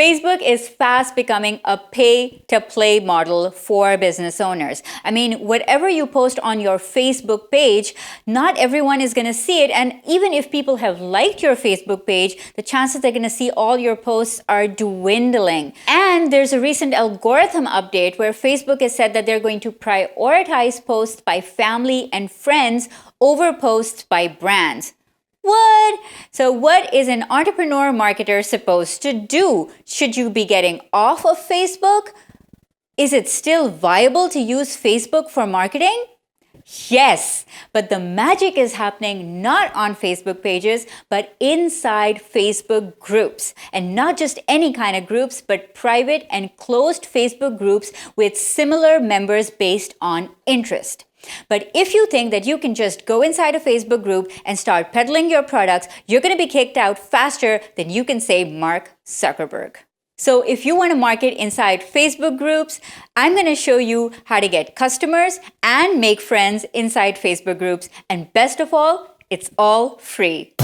Facebook is fast becoming a pay-to-play model for business owners. I mean, whatever you post on your Facebook page, not everyone is going to see it. And even if people have liked your Facebook page, the chances they're going to see all your posts are dwindling. And there's a recent algorithm update where Facebook has said that they're going to prioritize posts by family and friends over posts by brands. What? So what is an entrepreneur marketer supposed to do? Should you be getting off of Facebook? Is it still viable to use Facebook for marketing? Yes, but the magic is happening not on Facebook pages, but inside Facebook groups. And not just any kind of groups, but private and closed Facebook groups with similar members based on interest. But if you think that you can just go inside a Facebook group and start peddling your products, you're going to be kicked out faster than you can say Mark Zuckerberg. So if you want to market inside Facebook groups, I'm going to show you how to get customers and make friends inside Facebook groups. And best of all, it's all free.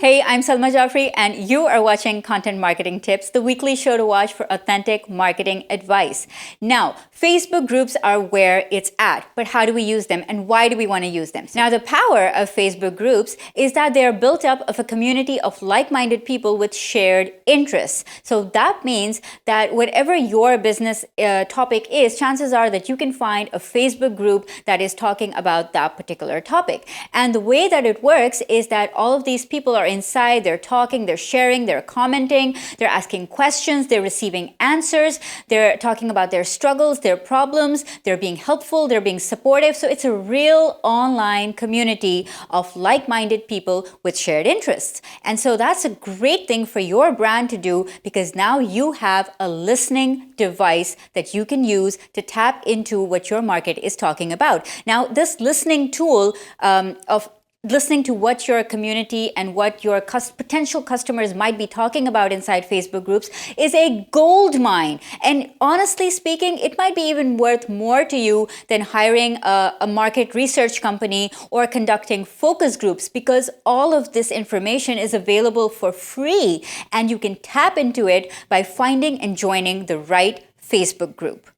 Hey, I'm Salma Jafri, and you are watching Content Marketing Tips, the weekly show to watch for authentic marketing advice. Now, Facebook groups are where it's at, but how do we use them and why do we want to use them? Now, the power of Facebook groups is that they are built up of a community of like-minded people with shared interests. So that means that whatever your business topic is, chances are that you can find a Facebook group that is talking about that particular topic. And the way that it works is that all of these people are inside, they're talking, they're sharing, they're commenting, they're asking questions, they're receiving answers, they're talking about their struggles, their problems, they're being helpful, they're being supportive. So it's a real online community of like-minded people with shared interests. And so that's a great thing for your brand to do, because now you have a listening device that you can use to tap into what your market is talking about. Now, this listening tool of listening to what your community and what your potential customers might be talking about inside Facebook groups is a gold mine. And honestly speaking, it might be even worth more to you than hiring a market research company or conducting focus groups, because all of this information is available for free and you can tap into it by finding and joining the right Facebook group.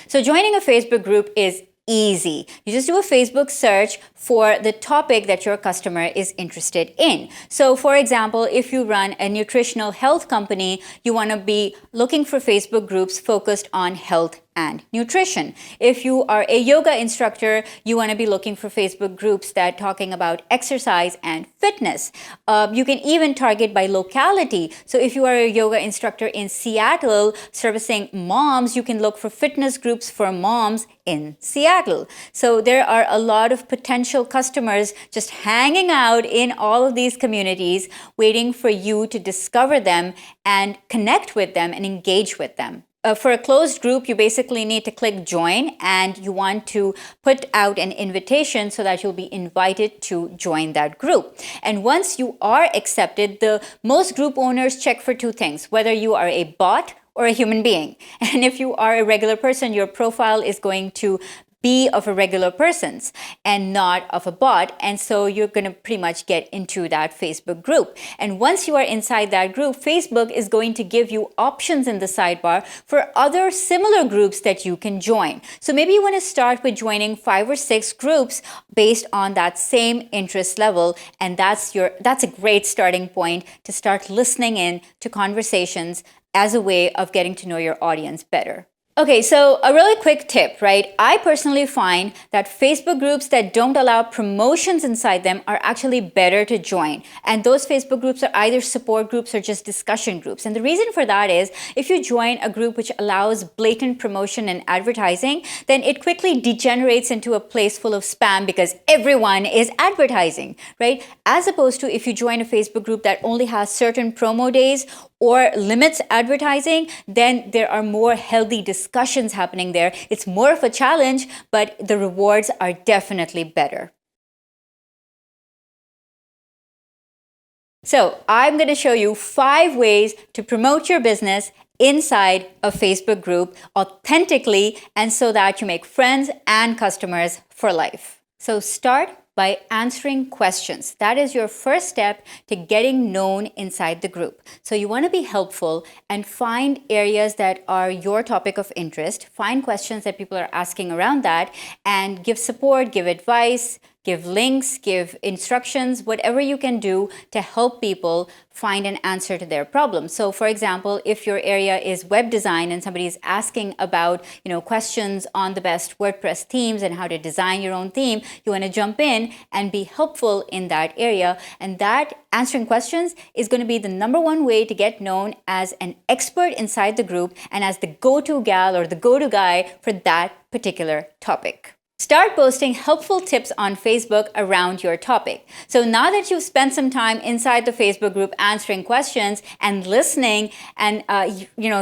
So joining a Facebook group is easy. You just do a Facebook search for the topic that your customer is interested in. So for example, if you run a nutritional health company, you want to be looking for Facebook groups focused on health and nutrition. If you are a yoga instructor, you want to be looking for Facebook groups that are talking about exercise and fitness. You can even target by locality. So if you are a yoga instructor in Seattle servicing moms, you can look for fitness groups for moms in Seattle. So there are a lot of potential customers just hanging out in all of these communities, waiting for you to discover them and connect with them and engage with them. For a closed group, you basically need to click join, and you want to put out an invitation so that you'll be invited to join that group. And once you are accepted, most group owners check for two things: whether you are a bot or a human being. And if you are a regular person, your profile is going to be of a regular person's and not of a bot. And so you're going to pretty much get into that Facebook group. And once you are inside that group, Facebook is going to give you options in the sidebar for other similar groups that you can join. So maybe you want to start with joining 5 or 6 groups based on that same interest level. And that's a great starting point to start listening in to conversations as a way of getting to know your audience better. Okay, so a really quick tip, right? I personally find that Facebook groups that don't allow promotions inside them are actually better to join. And those Facebook groups are either support groups or just discussion groups. And the reason for that is if you join a group which allows blatant promotion and advertising, then it quickly degenerates into a place full of spam because everyone is advertising, right? As opposed to if you join a Facebook group that only has certain promo days or limits advertising, then there are more healthy discussions happening there. It's more of a challenge, but the rewards are definitely better. So I'm going to show you 5 ways to promote your business inside a Facebook group authentically, and so that you make friends and customers for life. So start by answering questions. That is your first step to getting known inside the group. So you want to be helpful and find areas that are your topic of interest, find questions that people are asking around that, and give support, give advice, give links, give instructions, whatever you can do to help people find an answer to their problem. So for example, if your area is web design and somebody is asking about, questions on the best WordPress themes and how to design your own theme, you want to jump in and be helpful in that area. And that answering questions is going to be the number one way to get known as an expert inside the group and as the go-to gal or the go-to guy for that particular topic. Start posting helpful tips on Facebook around your topic. So now that you've spent some time inside the Facebook group answering questions and listening and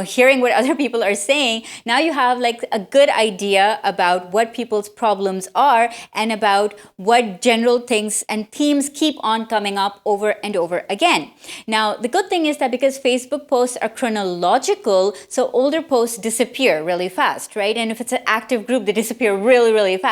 hearing what other people are saying, now you have like a good idea about what people's problems are and about what general things and themes keep on coming up over and over again. Now, the good thing is that because Facebook posts are chronological, so older posts disappear really fast, right? And if it's an active group, they disappear really, really fast.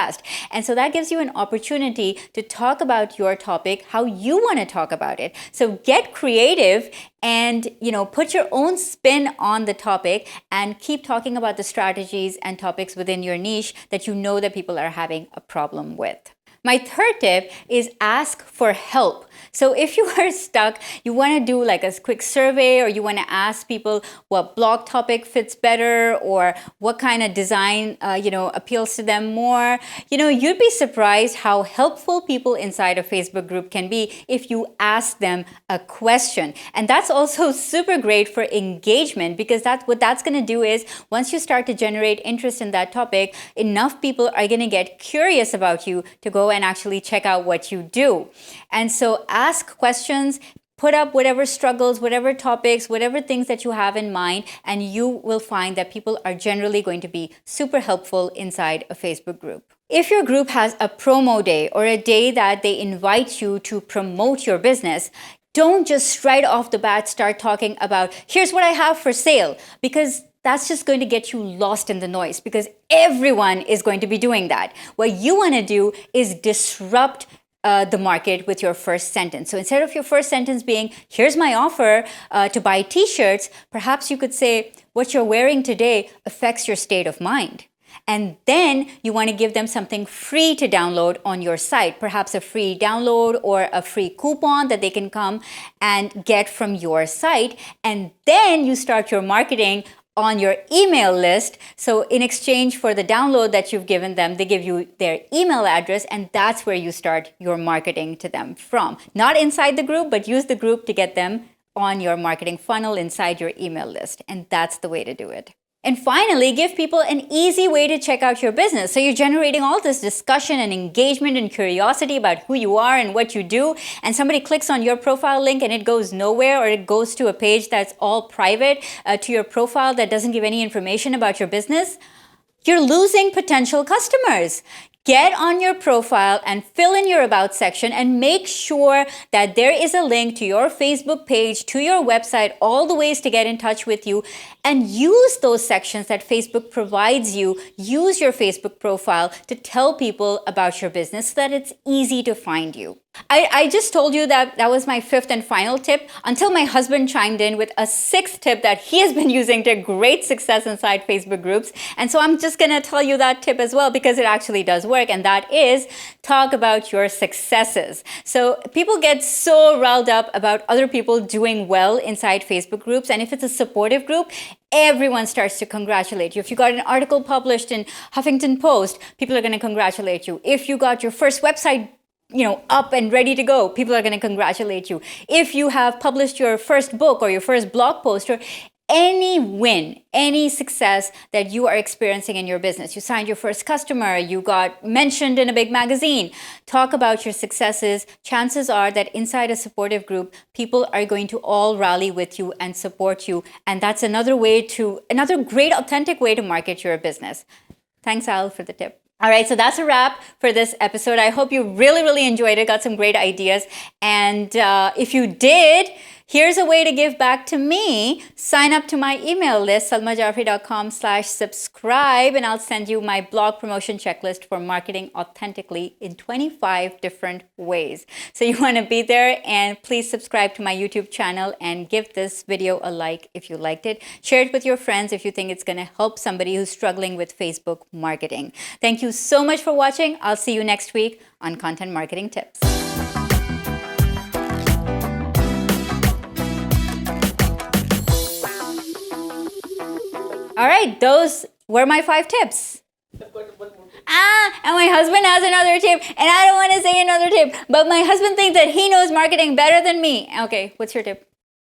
And so that gives you an opportunity to talk about your topic, how you want to talk about it. So get creative and, put your own spin on the topic and keep talking about the strategies and topics within your niche that you know that people are having a problem with. My third tip is ask for help. So if you are stuck, you want to do like a quick survey, or you want to ask people what blog topic fits better, or what kind of design, appeals to them more. You'd be surprised how helpful people inside a Facebook group can be if you ask them a question. And that's also super great for engagement, because what that's going to do is once you start to generate interest in that topic, enough people are going to get curious about you to go and actually check out what you do. And so ask questions, put up whatever struggles, whatever topics, whatever things that you have in mind, and you will find that people are generally going to be super helpful inside a Facebook group. If your group has a promo day or a day that they invite you to promote your business, don't just right off the bat start talking about, here's what I have for sale, because that's just going to get you lost in the noise, because everyone is going to be doing that. What you want to do is disrupt the market with your first sentence. So instead of your first sentence being, here's my offer to buy t-shirts, perhaps you could say, what you're wearing today affects your state of mind. And then you want to give them something free to download on your site, perhaps a free download or a free coupon that they can come and get from your site. And then you start your marketing on your email list. So in exchange for the download that you've given them, they give you their email address, and that's where you start your marketing to them from. Not inside the group, but use the group to get them on your marketing funnel inside your email list. And that's the way to do it. And finally, give people an easy way to check out your business. So you're generating all this discussion and engagement and curiosity about who you are and what you do, and somebody clicks on your profile link and it goes nowhere, or it goes to a page that's all private to your profile that doesn't give any information about your business. You're losing potential customers. Get on your profile and fill in your About section and make sure that there is a link to your Facebook page, to your website, all the ways to get in touch with you, and use those sections that Facebook provides you. Use your Facebook profile to tell people about your business so that it's easy to find you. I just told you that was my fifth and final tip, until my husband chimed in with a sixth tip that he has been using to great success inside Facebook groups. And so I'm just going to tell you that tip as well, because it actually does work. And that is, talk about your successes. So people get so riled up about other people doing well inside Facebook groups. And if it's a supportive group, everyone starts to congratulate you. If you got an article published in Huffington Post, people are going to congratulate you. If you got your first website up and ready to go, people are going to congratulate you. If you have published your first book or your first blog post, or any win, any success that you are experiencing in your business, you signed your first customer, you got mentioned in a big magazine, talk about your successes. Chances are that inside a supportive group, people are going to all rally with you and support you. And that's another great authentic way to market your business. Thanks, Al, for the tip. All right, so that's a wrap for this episode. I hope you really, really enjoyed it, got some great ideas. And if you did, Here's a way to give back to me. Sign up to my email list, salmajafri.com/subscribe, and I'll send you my blog promotion checklist for marketing authentically in 25 different ways. So you want to be there, and please subscribe to my YouTube channel and give this video a like if you liked it. Share it with your friends if you think it's going to help somebody who's struggling with Facebook marketing. Thank you so much for watching. I'll see you next week on Content Marketing Tips. All right, those were my 5 tips. And my husband has another tip, and I don't want to say another tip, but my husband thinks that he knows marketing better than me. Okay, what's your tip?